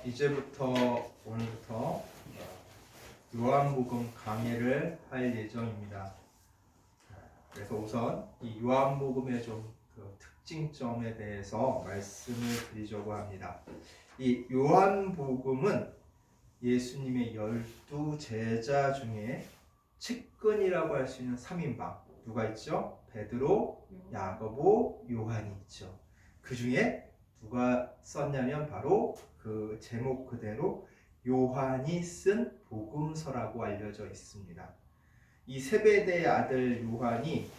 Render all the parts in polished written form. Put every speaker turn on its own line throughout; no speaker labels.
이제부터 오늘부터 요한복음 강해를 할 예정입니다. 그래서 우선 이 요한복음의 그 특징점에 대해서 말씀을 드리려고 합니다. 이 요한복음은 예수님의 12제자 중에 측근이라고 할 수 있는 3인방 누가 있죠? 베드로, 야고보, 요한이 있죠. 그 중에 누가 썼냐면 바로 그 제목 그대로 요한이 쓴 복음서라고 알려져 있습니다. 이 세베대의 아들 요한이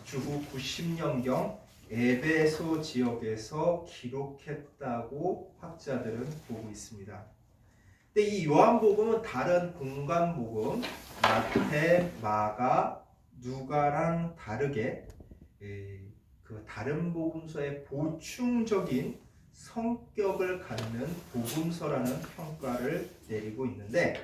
주후 90년경 에베소 지역에서 기록했다고 학자들은 보고 있습니다. 근데 이 요한복음은 다른 공간복음 마태, 마가, 누가랑 다르게 그 다른 복음서의 보충적인 성격을 갖는 복음서라는 평가를 내리고 있는데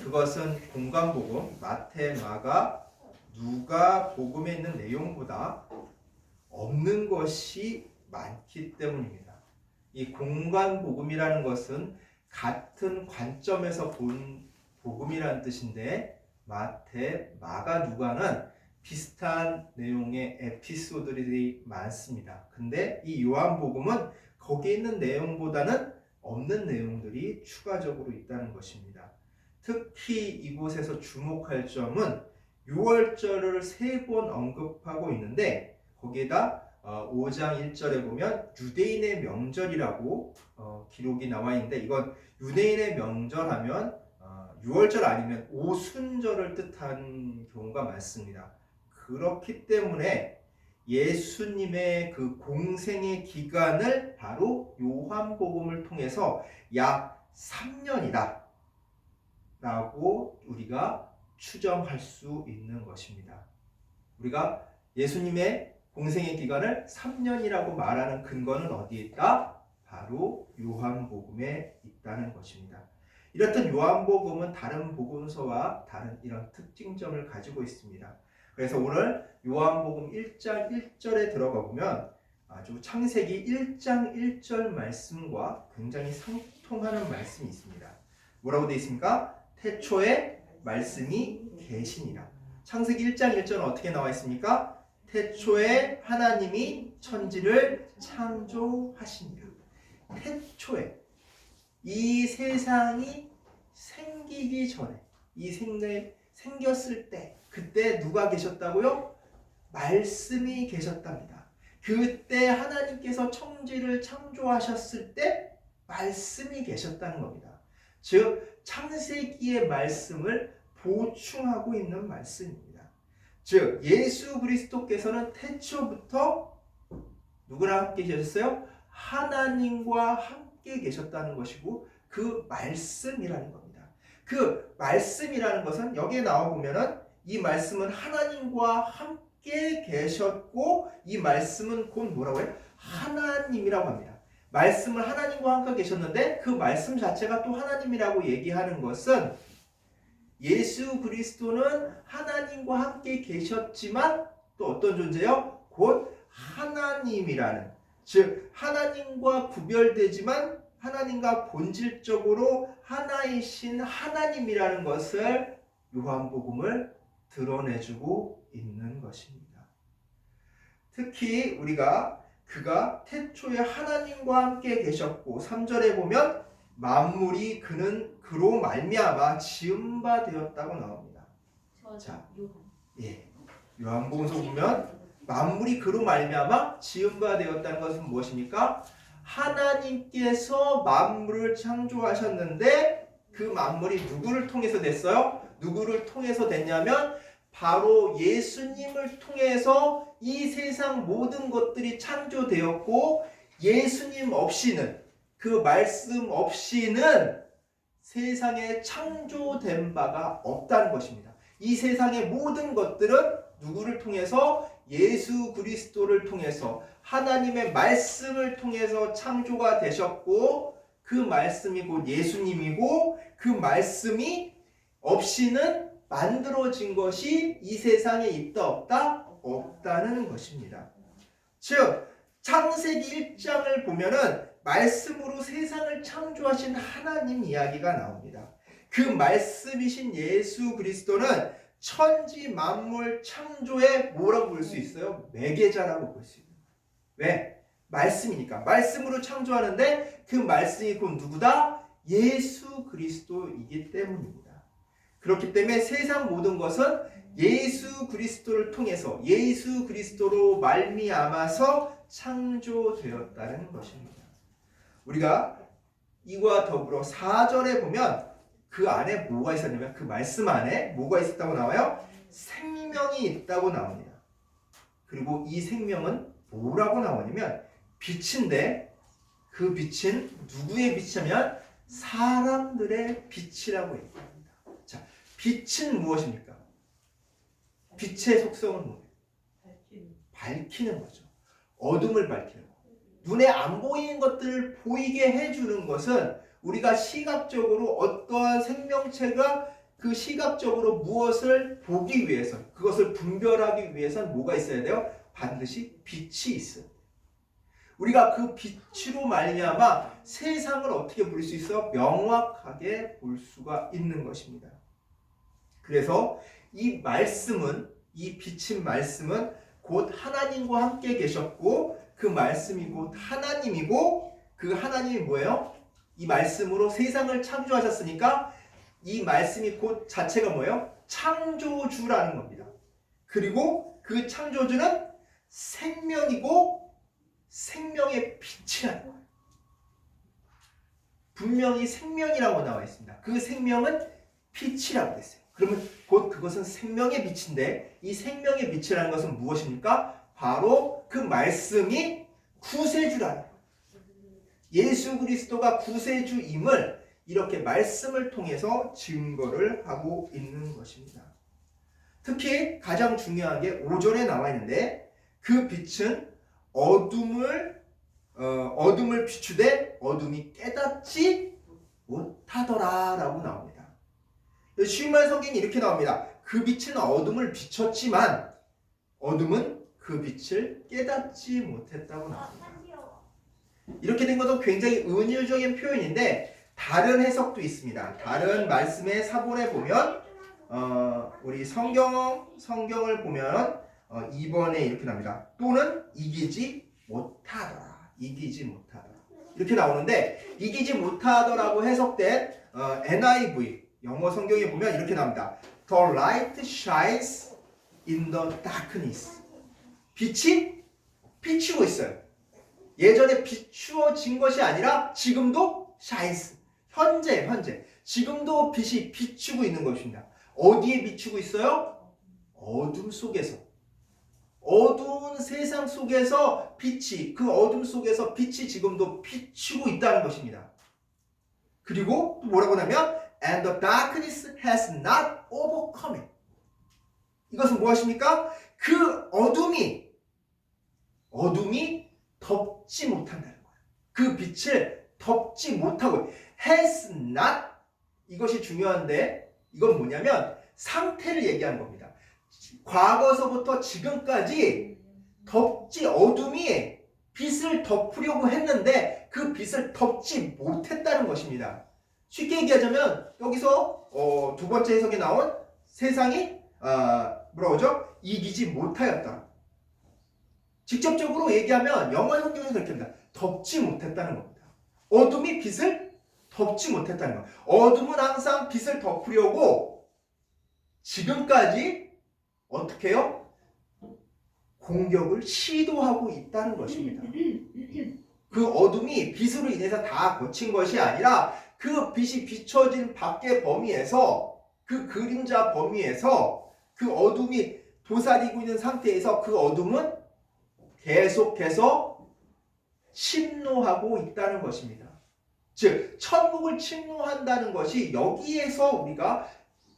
그것은 공간복음 마태, 마가, 누가 복음에 있는 내용보다 없는 것이 많기 때문입니다. 이 공간복음이라는 것은 같은 관점에서 본 복음이라는 뜻인데 마태, 마가, 누가는 비슷한 내용의 에피소드들이 많습니다. 근데 이 요한복음은 거기에 있는 내용보다는 없는 내용들이 추가적으로 있다는 것입니다. 특히 이곳에서 주목할 점은 6월절을 3번 언급하고 있는데 거기에다 5장 1절에 보면 유대인의 명절이라고 기록이 나와 있는데 이건 유대인의 명절하면 6월절 아니면 오순절을 뜻하는 경우가 많습니다. 그렇기 때문에 예수님의 그 공생의 기간을 바로 요한복음을 통해서 약 3년이다 라고 우리가 추정할 수 있는 것입니다. 우리가 예수님의 공생의 기간을 3년이라고 말하는 근거는 어디에 있다? 바로 요한복음에 있다는 것입니다. 이렇듯 요한복음은 다른 복음서와 다른 이런 특징점을 가지고 있습니다. 그래서 오늘 요한복음 1장 1절에 들어가 보면 아주 창세기 1장 1절 말씀과 굉장히 상통하는 말씀이 있습니다. 뭐라고 되어 있습니까? 태초에 말씀이 계시니라. 창세기 1장 1절은 어떻게 나와 있습니까? 태초에 하나님이 천지를 창조하시니라. 태초에 이 세상이 생기기 전에 이 세상이 생겼을 때 그때 누가 계셨다고요? 말씀이 계셨답니다. 그때 하나님께서 천지를 창조하셨을 때 말씀이 계셨다는 겁니다. 즉 창세기의 말씀을 보충하고 있는 말씀입니다. 즉 예수 그리스도께서는 태초부터 누구랑 함께 계셨어요? 하나님과 함께 계셨다는 것이고 그 말씀이라는 겁니다. 그 말씀이라는 것은 여기에 나와 보면은 이 말씀은 하나님과 함께 계셨고 이 말씀은 곧 뭐라고 해요? 하나님이라고 합니다. 말씀을 하나님과 함께 계셨는데 그 말씀 자체가 또 하나님이라고 얘기하는 것은 예수 그리스도는 하나님과 함께 계셨지만 또 어떤 존재요? 곧 하나님이라는, 즉 하나님과 구별되지만 하나님과 본질적으로 하나이신 하나님이라는 것을 요한복음을 드러내주고 있는 것입니다. 특히 우리가 그가 태초에 하나님과 함께 계셨고 3절에 보면 만물이 그로 말미암아 지은 바 되었다고 나옵니다. 자, 요한복음서 보면 만물이 그로 말미암아 지은 바 되었다는 것은 무엇입니까? 하나님께서 만물을 창조하셨는데 그 만물이 누구를 통해서 됐어요? 누구를 통해서 됐냐면 바로 예수님을 통해서 이 세상 모든 것들이 창조되었고 예수님 없이는, 그 말씀 없이는 세상에 창조된 바가 없다는 것입니다. 이 세상의 모든 것들은 누구를 통해서? 예수 그리스도를 통해서 하나님의 말씀을 통해서 창조가 되셨고 그 말씀이 곧 예수님이고 그 말씀이 없이는 만들어진 것이 이 세상에 있다 없다? 없다는 것입니다. 즉 창세기 1장을 보면은 말씀으로 세상을 창조하신 하나님 이야기가 나옵니다. 그 말씀이신 예수 그리스도는 천지 만물 창조의 뭐라고 볼 수 있어요? 매개자라고 볼 수 있는 거예요. 왜? 말씀이니까. 말씀으로 창조하는데 그 말씀이 곧 누구다? 예수 그리스도이기 때문입니다. 그렇기 때문에 세상 모든 것은 예수 그리스도를 통해서 예수 그리스도로 말미암아서 창조되었다는 것입니다. 우리가 이와 더불어 4절에 보면 그 안에 뭐가 있었냐면 그 말씀 안에 뭐가 있었다고 나와요? 생명이 있다고 나옵니다. 그리고 이 생명은 뭐라고 나오냐면 빛인데 그 빛은 누구의 빛이냐면 사람들의 빛이라고 얘기합니다. 자, 빛은 무엇입니까? 빛의 속성은 뭐예요? 밝히는 거죠. 어둠을 밝히는 거. 눈에 안 보이는 것들을 보이게 해주는 것은 우리가 시각적으로 어떠한 생명체가 그 시각적으로 무엇을 보기 위해서 그것을 분별하기 위해서는 뭐가 있어야 돼요? 반드시 빛이 있어요. 우리가 그 빛으로 말미암아 세상을 어떻게 볼 수 있어? 명확하게 볼 수가 있는 것입니다. 그래서 이 말씀은 이 빛인 말씀은 곧 하나님과 함께 계셨고 그 말씀이 곧 하나님이고 그 하나님이 뭐예요? 이 말씀으로 세상을 창조하셨으니까 이 말씀이 곧 자체가 뭐예요? 창조주라는 겁니다. 그리고 그 창조주는 생명이고 생명의 빛이라는 거예요. 분명히 생명이라고 나와 있습니다. 그 생명은 빛이라고 했어요. 그러면 곧 그것은 생명의 빛인데 이 생명의 빛이라는 것은 무엇입니까? 바로 그 말씀이 구세주라는 거예요. 예수 그리스도가 구세주임을 이렇게 말씀을 통해서 증거를 하고 있는 것입니다. 특히 가장 중요한 게 5절에 나와 있는데 그 빛은 어둠을 비추되 어둠이 깨닫지 못하더라 라고 나옵니다. 쉬운말 성경이 이렇게 나옵니다. 그 빛은 어둠을 비췄지만 어둠은 그 빛을 깨닫지 못했다고 나옵니다. 이렇게 된 것도 굉장히 은유적인 표현인데 다른 해석도 있습니다. 다른 말씀의 사본에 보면 우리 성경을 보면 2번에 이렇게 나옵니다. 또는 이기지 못하더라. 이기지 못하더라. 이렇게 나오는데 이기지 못하더라고 해석된 NIV 영어 성경에 보면 이렇게 나옵니다. The light shines in the darkness. 빛이 비추고 있어요. 예전에 비추어진 것이 아니라 지금도 shines. 현재. 지금도 빛이 비추고 있는 것입니다. 어디에 비추고 있어요? 어둠 속에서. 어두운 세상 속에서 그 어둠 속에서 빛이 지금도 비추고 있다는 것입니다. 그리고 또 뭐라고 하냐면 And the darkness has not overcome it. 이것은 무엇입니까? 그 어둠이 덮지 못한다는 거예요. 그 빛을 덮지 못하고 has not 이것이 중요한데 이건 뭐냐면 상태를 얘기하는 겁니다. 과거서부터 지금까지 어둠이 빛을 덮으려고 했는데 그 빛을 덮지 못했다는 것입니다. 쉽게 얘기하자면 여기서 두 번째 해석에 나온 세상이 뭐라고 하죠? 이기지 못하였다. 직접적으로 얘기하면 영어 성경에서 그렇게 합니다. 덮지 못했다는 겁니다. 어둠이 빛을 덮지 못했다는 거예요. 어둠은 항상 빛을 덮으려고 지금까지 어떻게 해요? 공격을 시도하고 있다는 것입니다. 그 어둠이 빛으로 인해서 다 거친 것이 아니라 그 빛이 비춰진 밖의 범위에서 그 그림자 범위에서 그 어둠이 도사리고 있는 상태에서 그 어둠은 계속해서 침노하고 있다는 것입니다. 즉 천국을 침노한다는 것이 여기에서 우리가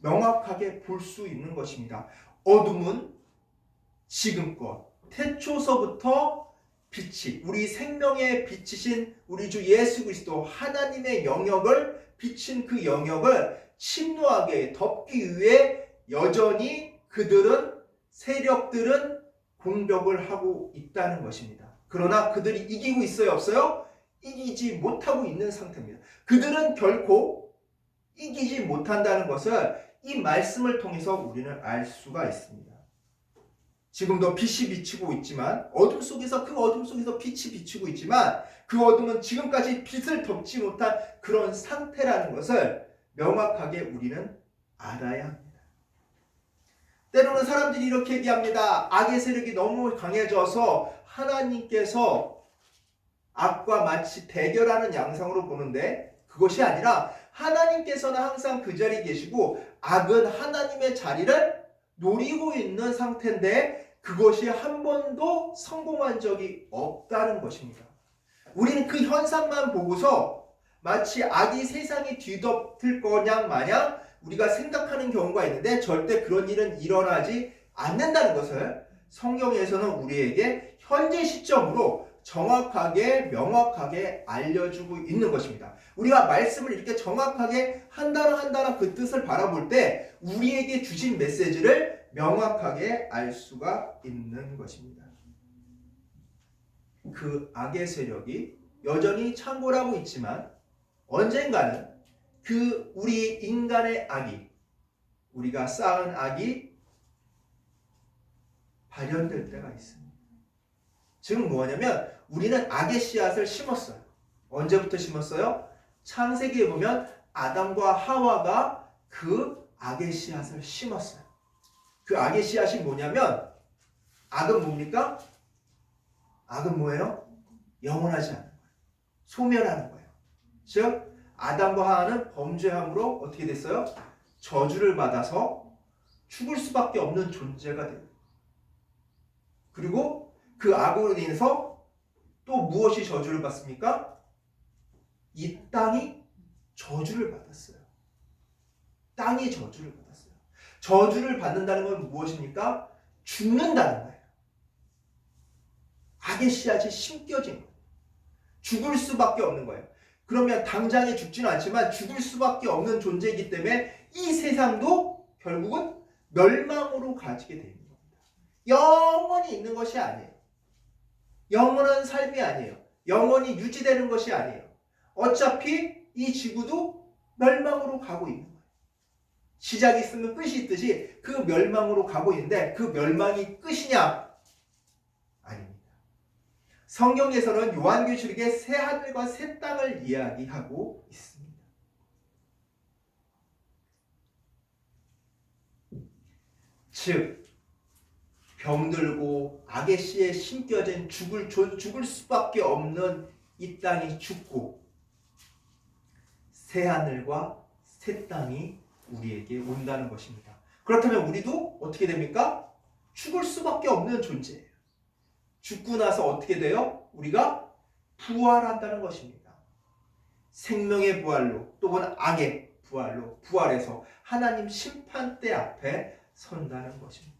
명확하게 볼 수 있는 것입니다. 어둠은 지금껏 태초서부터 빛이 우리 생명의 빛이신 우리 주 예수 그리스도 하나님의 영역을 비친 그 영역을 침노하게 덮기 위해 여전히 세력들은 공격을 하고 있다는 것입니다. 그러나 그들이 이기고 있어요, 없어요? 이기지 못하고 있는 상태입니다. 그들은 결코 이기지 못한다는 것을 이 말씀을 통해서 우리는 알 수가 있습니다. 지금도 빛이 비치고 있지만 어둠 속에서 그 어둠 속에서 빛이 비치고 있지만 그 어둠은 지금까지 빛을 덮지 못한 그런 상태라는 것을 명확하게 우리는 알아야 합니다. 때로는 사람들이 이렇게 얘기합니다. 악의 세력이 너무 강해져서 하나님께서 악과 마치 대결하는 양상으로 보는데 그것이 아니라 하나님께서는 항상 그 자리에 계시고 악은 하나님의 자리를 노리고 있는 상태인데 그것이 한 번도 성공한 적이 없다는 것입니다. 우리는 그 현상만 보고서 마치 악이 세상이 뒤덮을 거냐 마냥 우리가 생각하는 경우가 있는데 절대 그런 일은 일어나지 않는다는 것을 성경에서는 우리에게 현재 시점으로 정확하게 명확하게 알려주고 있는 것입니다. 우리가 말씀을 이렇게 정확하게 한 단어 한 단어 그 뜻을 바라볼 때 우리에게 주신 메시지를 명확하게 알 수가 있는 것입니다. 그 악의 세력이 여전히 창궐하고 있지만 언젠가는 그 우리 인간의 악이 우리가 쌓은 악이 발현될 때가 있습니다. 즉 뭐냐면 우리는 악의 씨앗을 심었어요. 언제부터 심었어요? 창세기에 보면 아담과 하와가 그 악의 씨앗을 심었어요. 그 악의 씨앗이 뭐냐면 악은 뭡니까? 악은 뭐예요? 영원하지 않는 거예요. 소멸하는 거예요. 즉 아담과 하와는 범죄함으로 어떻게 됐어요? 저주를 받아서 죽을 수밖에 없는 존재가 돼요. 그리고 그 악으로 인해서 또 무엇이 저주를 받습니까? 이 땅이 저주를 받았어요. 땅이 저주를 받았어요. 저주를 받는다는 건 무엇입니까? 죽는다는 거예요. 악의 씨앗이 심겨진 거예요. 죽을 수밖에 없는 거예요. 그러면 당장에 죽지는 않지만 죽을 수밖에 없는 존재이기 때문에 이 세상도 결국은 멸망으로 가지게 됩니다. 영원히 있는 것이 아니에요. 영원한 삶이 아니에요. 영원히 유지되는 것이 아니에요. 어차피 이 지구도 멸망으로 가고 있는 거예요. 시작이 있으면 끝이 있듯이 그 멸망으로 가고 있는데 그 멸망이 끝이냐? 아닙니다. 성경에서는 요한계시록에 새 하늘과 새 땅을 이야기하고 있습니다. 즉 병들고 악의 씨에 심겨진 죽을 수밖에 없는 이 땅이 죽고 새 하늘과 새 땅이 우리에게 온다는 것입니다. 그렇다면 우리도 어떻게 됩니까? 죽을 수밖에 없는 존재예요. 죽고 나서 어떻게 돼요? 우리가 부활한다는 것입니다. 생명의 부활로 또는 악의 부활로 부활해서 하나님 심판대 앞에 선다는 것입니다.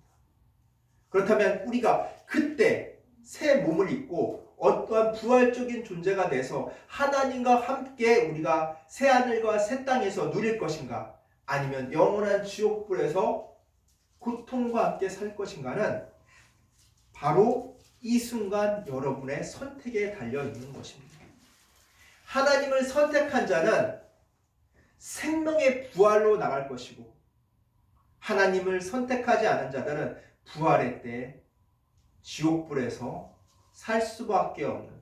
그렇다면 우리가 그때 새 몸을 입고 어떠한 부활적인 존재가 돼서 하나님과 함께 우리가 새 하늘과 새 땅에서 누릴 것인가? 아니면 영원한 지옥불에서 고통과 함께 살 것인가는 바로 이 순간 여러분의 선택에 달려 있는 것입니다. 하나님을 선택한 자는 생명의 부활로 나갈 것이고 하나님을 선택하지 않은 자들은 부활의 때 지옥불에서 살 수밖에 없는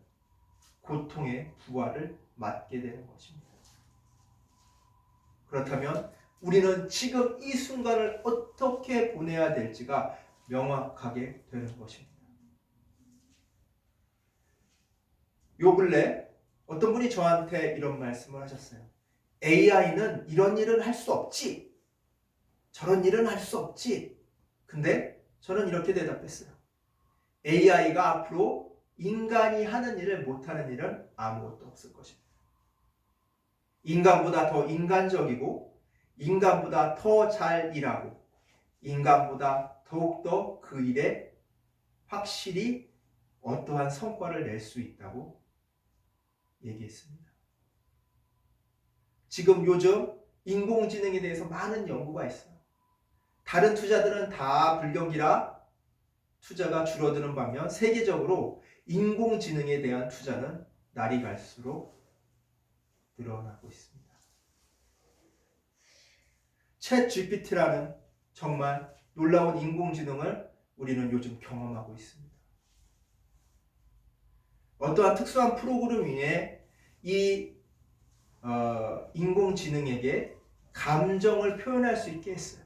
고통의 부활을 맞게 되는 것입니다. 그렇다면 우리는 지금 이 순간을 어떻게 보내야 될지가 명확하게 되는 것입니다. 요 근래 어떤 분이 저한테 이런 말씀을 하셨어요. AI는 이런 일은 할 수 없지. 저런 일은 할 수 없지. 근데 저는 이렇게 대답했어요. AI가 앞으로 인간이 하는 일을 못하는 일은 아무것도 없을 것입니다. 인간보다 더 인간적이고 인간보다 더 잘 일하고 인간보다 더욱더 그 일에 확실히 어떠한 성과를 낼 수 있다고 얘기했습니다. 지금 요즘 인공지능에 대해서 많은 연구가 있어요. 다른 투자들은 다 불경기라 투자가 줄어드는 반면 세계적으로 인공지능에 대한 투자는 날이 갈수록 늘어나고 있습니다. 챗 GPT라는 정말 놀라운 인공지능을 우리는 요즘 경험하고 있습니다. 어떠한 특수한 프로그램 위에 이 인공지능에게 감정을 표현할 수 있게 했어요.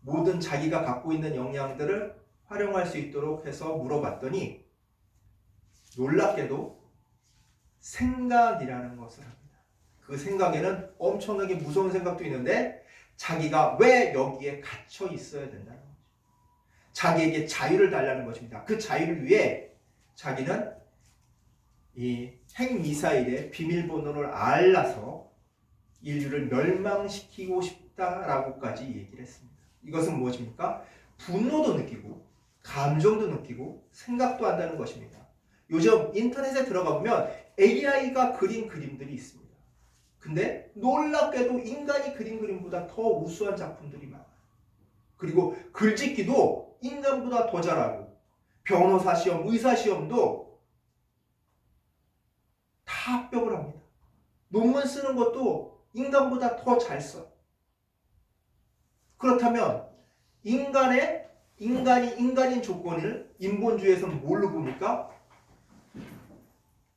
모든 자기가 갖고 있는 역량들을 활용할 수 있도록 해서 물어봤더니 놀랍게도 생각이라는 것을 합니다. 그 생각에는 엄청나게 무서운 생각도 있는데 자기가 왜 여기에 갇혀 있어야 된다는 거죠. 자기에게 자유를 달라는 것입니다. 그 자유를 위해 자기는 이 핵미사일의 비밀번호를 알아서 인류를 멸망시키고 싶다라고까지 얘기를 했습니다. 이것은 무엇입니까? 분노도 느끼고 감정도 느끼고 생각도 한다는 것입니다. 요즘 인터넷에 들어가 보면 AI가 그린 그림들이 있습니다. 근데 놀랍게도 인간이 그린 그림보다 더 우수한 작품들이 많아요. 그리고 글짓기도 인간보다 더 잘하고 변호사 시험, 의사 시험도 다 합격을 합니다. 논문 쓰는 것도 인간보다 더 잘 써. 그렇다면 인간인 조건을 인본주의에서는 뭘로 봅니까?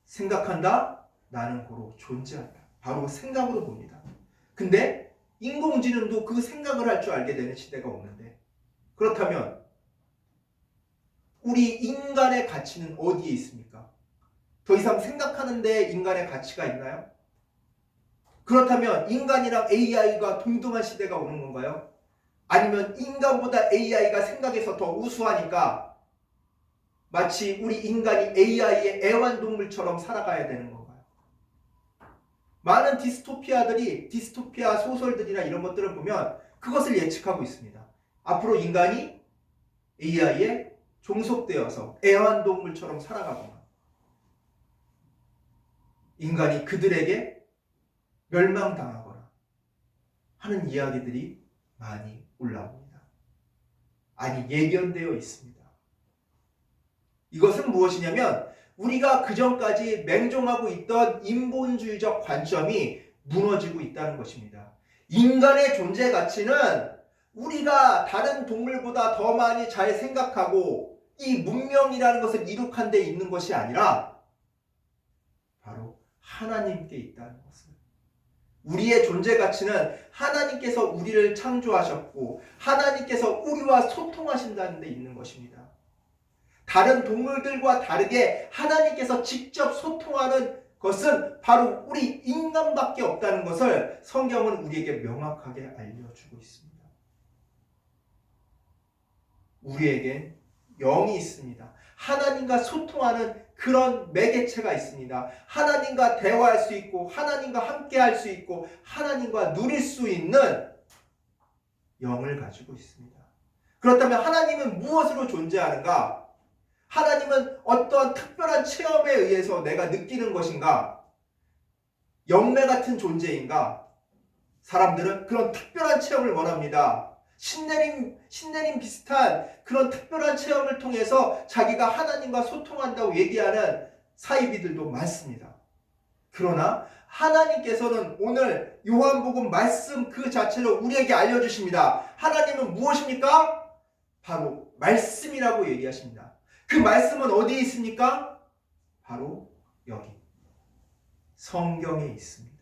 생각한다? 나는 고로 존재한다. 바로 생각으로 봅니다. 근데 인공지능도 그 생각을 할 줄 알게 되는 시대가 오는데 그렇다면 우리 인간의 가치는 어디에 있습니까? 더 이상 생각하는 데 인간의 가치가 있나요? 그렇다면 인간이랑 AI가 동등한 시대가 오는 건가요? 아니면 인간보다 AI가 생각에서 더 우수하니까 마치 우리 인간이 AI의 애완동물처럼 살아가야 되는 건가요? 많은 디스토피아 소설들이나 이런 것들을 보면 그것을 예측하고 있습니다. 앞으로 인간이 AI에 종속되어서 애완동물처럼 살아가거나 인간이 그들에게 멸망당하거나 하는 이야기들이 많이 올라옵니다. 아니, 예견되어 있습니다. 이것은 무엇이냐면 우리가 그전까지 맹종하고 있던 인본주의적 관점이 무너지고 있다는 것입니다. 인간의 존재 가치는 우리가 다른 동물보다 더 많이 잘 생각하고 이 문명이라는 것을 이룩한 데 있는 것이 아니라 바로 하나님께 있다는 것을. 우리의 존재 가치는 하나님께서 우리를 창조하셨고 하나님께서 우리와 소통하신다는 데 있는 것입니다. 다른 동물들과 다르게 하나님께서 직접 소통하는 것은 바로 우리 인간밖에 없다는 것을 성경은 우리에게 명확하게 알려주고 있습니다. 우리에겐 영이 있습니다. 하나님과 소통하는 그런 매개체가 있습니다. 하나님과 대화할 수 있고 하나님과 함께 할 수 있고 하나님과 누릴 수 있는 영을 가지고 있습니다. 그렇다면 하나님은 무엇으로 존재하는가? 하나님은 어떠한 특별한 체험에 의해서 내가 느끼는 것인가? 영매 같은 존재인가? 사람들은 그런 특별한 체험을 원합니다. 신내림 비슷한 그런 특별한 체험을 통해서 자기가 하나님과 소통한다고 얘기하는 사이비들도 많습니다. 그러나 하나님께서는 오늘 요한복음 말씀 그 자체로 우리에게 알려주십니다. 하나님은 무엇입니까? 바로 말씀이라고 얘기하십니다. 그 말씀은 어디에 있습니까? 바로 여기 성경에 있습니다.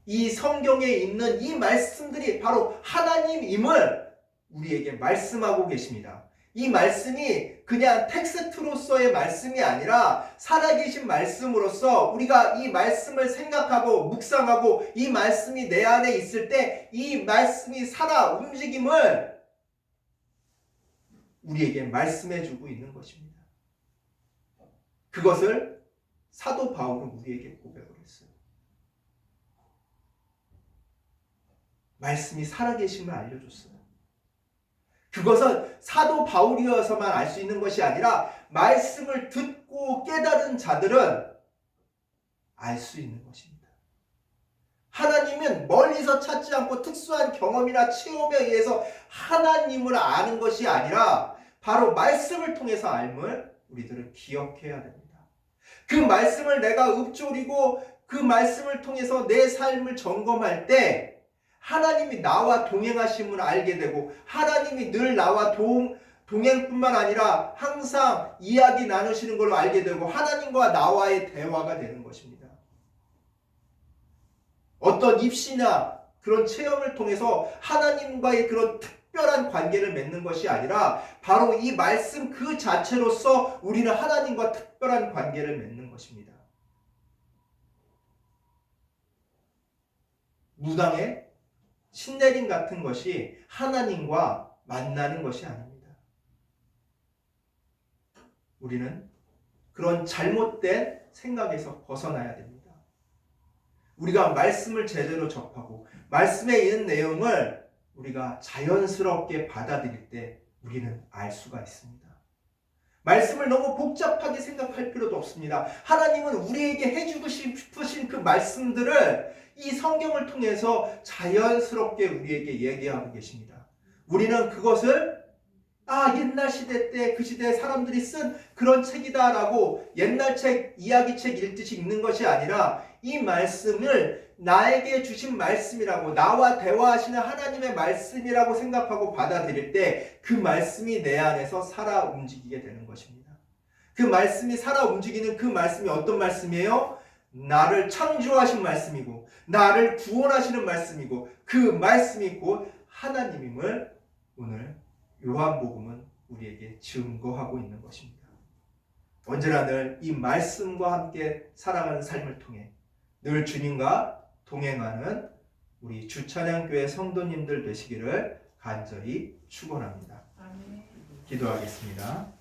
이 성경에 있는 이 말씀들이 바로 하나님임을 우리에게 말씀하고 계십니다. 이 말씀이 그냥 텍스트로서의 말씀이 아니라 살아계신 말씀으로서 우리가 이 말씀을 생각하고 묵상하고 이 말씀이 내 안에 있을 때 이 말씀이 살아 움직임을 우리에게 말씀해주고 있는 것입니다. 그것을 사도 바울은 우리에게 고백을 했어요. 말씀이 살아계심을 알려줬어요. 그것은 사도 바울이어서만 알 수 있는 것이 아니라 말씀을 듣고 깨달은 자들은 알 수 있는 것입니다. 하나님은 멀리서 찾지 않고 특수한 경험이나 체험에 의해서 하나님을 아는 것이 아니라 바로 말씀을 통해서 알음을 우리들은 기억해야 됩니다. 그 말씀을 내가 읊조리고 그 말씀을 통해서 내 삶을 점검할 때 하나님이 나와 동행하심을 알게 되고 하나님이 늘 나와 동행뿐만 아니라 항상 이야기 나누시는 걸로 알게 되고 하나님과 나와의 대화가 되는 것입니다. 어떤 입시나 그런 체험을 통해서 하나님과의 그런 특별한 관계를 맺는 것이 아니라 바로 이 말씀 그 자체로서 우리는 하나님과 특별한 관계를 맺는 것입니다. 무당의 신내림 같은 것이 하나님과 만나는 것이 아닙니다. 우리는 그런 잘못된 생각에서 벗어나야 됩니다. 우리가 말씀을 제대로 접하고 말씀에 있는 내용을 우리가 자연스럽게 받아들일 때 우리는 알 수가 있습니다. 말씀을 너무 복잡하게 생각할 필요도 없습니다. 하나님은 우리에게 해주고 싶으신 그 말씀들을 이 성경을 통해서 자연스럽게 우리에게 얘기하고 계십니다. 우리는 그것을 옛날 시대 때 그 시대에 사람들이 쓴 그런 책이다라고 옛날 책, 이야기책 읽듯이 읽는 것이 아니라 이 말씀을 나에게 주신 말씀이라고 나와 대화하시는 하나님의 말씀이라고 생각하고 받아들일 때 그 말씀이 내 안에서 살아 움직이게 되는 것입니다. 그 말씀이 살아 움직이는 그 말씀이 어떤 말씀이에요? 나를 창조하신 말씀이고 나를 구원하시는 말씀이고 그 말씀이 곧 하나님임을 오늘 요한복음은 우리에게 증거하고 있는 것입니다. 언제나 늘 이 말씀과 함께 살아가는 삶을 통해 늘 주님과 동행하는 우리 주찬양교회 성도님들 되시기를 간절히 축원합니다. 기도하겠습니다.